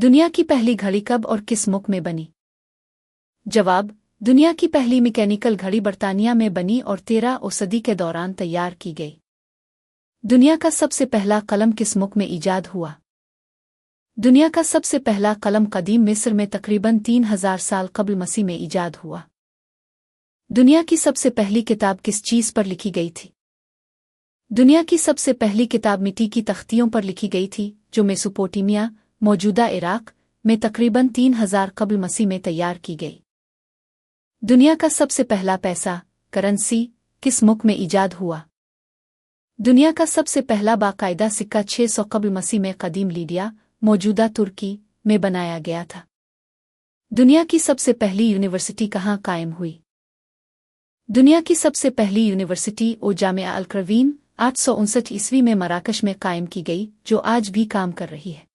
دنیا کی پہلی گھڑی کب اور کس ملک میں بنی؟ جواب: دنیا کی پہلی میکینیکل گھڑی برطانیہ میں بنی اور 13 صدی کے دوران تیار کی گئی۔ دنیا کا سب سے پہلا قلم کس ملک میں ایجاد ہوا؟ دنیا کا سب سے پہلا قلم قدیم مصر میں تقریباً 3000 سال قبل مسیح میں ایجاد ہوا۔ دنیا کی سب سے پہلی کتاب کس چیز پر لکھی گئی تھی؟ دنیا کی سب سے پہلی کتاب مٹی کی تختیوں پر لکھی گئی تھی، جو میسوپوٹیمیا، موجودہ عراق میں تقریباً 3000 قبل مسیح میں تیار کی گئی۔ دنیا کا سب سے پہلا پیسہ، کرنسی، کس ملک میں ایجاد ہوا؟ دنیا کا سب سے پہلا باقاعدہ سکہ 600 قبل مسیح میں قدیم لیڈیا، موجودہ ترکی میں بنایا گیا تھا۔ دنیا کی سب سے پہلی یونیورسٹی کہاں قائم ہوئی؟ دنیا کی سب سے پہلی یونیورسٹی جامعہ القروین 859 عیسوی میں مراکش میں قائم کی گئی، جو آج بھی کام کر رہی ہے۔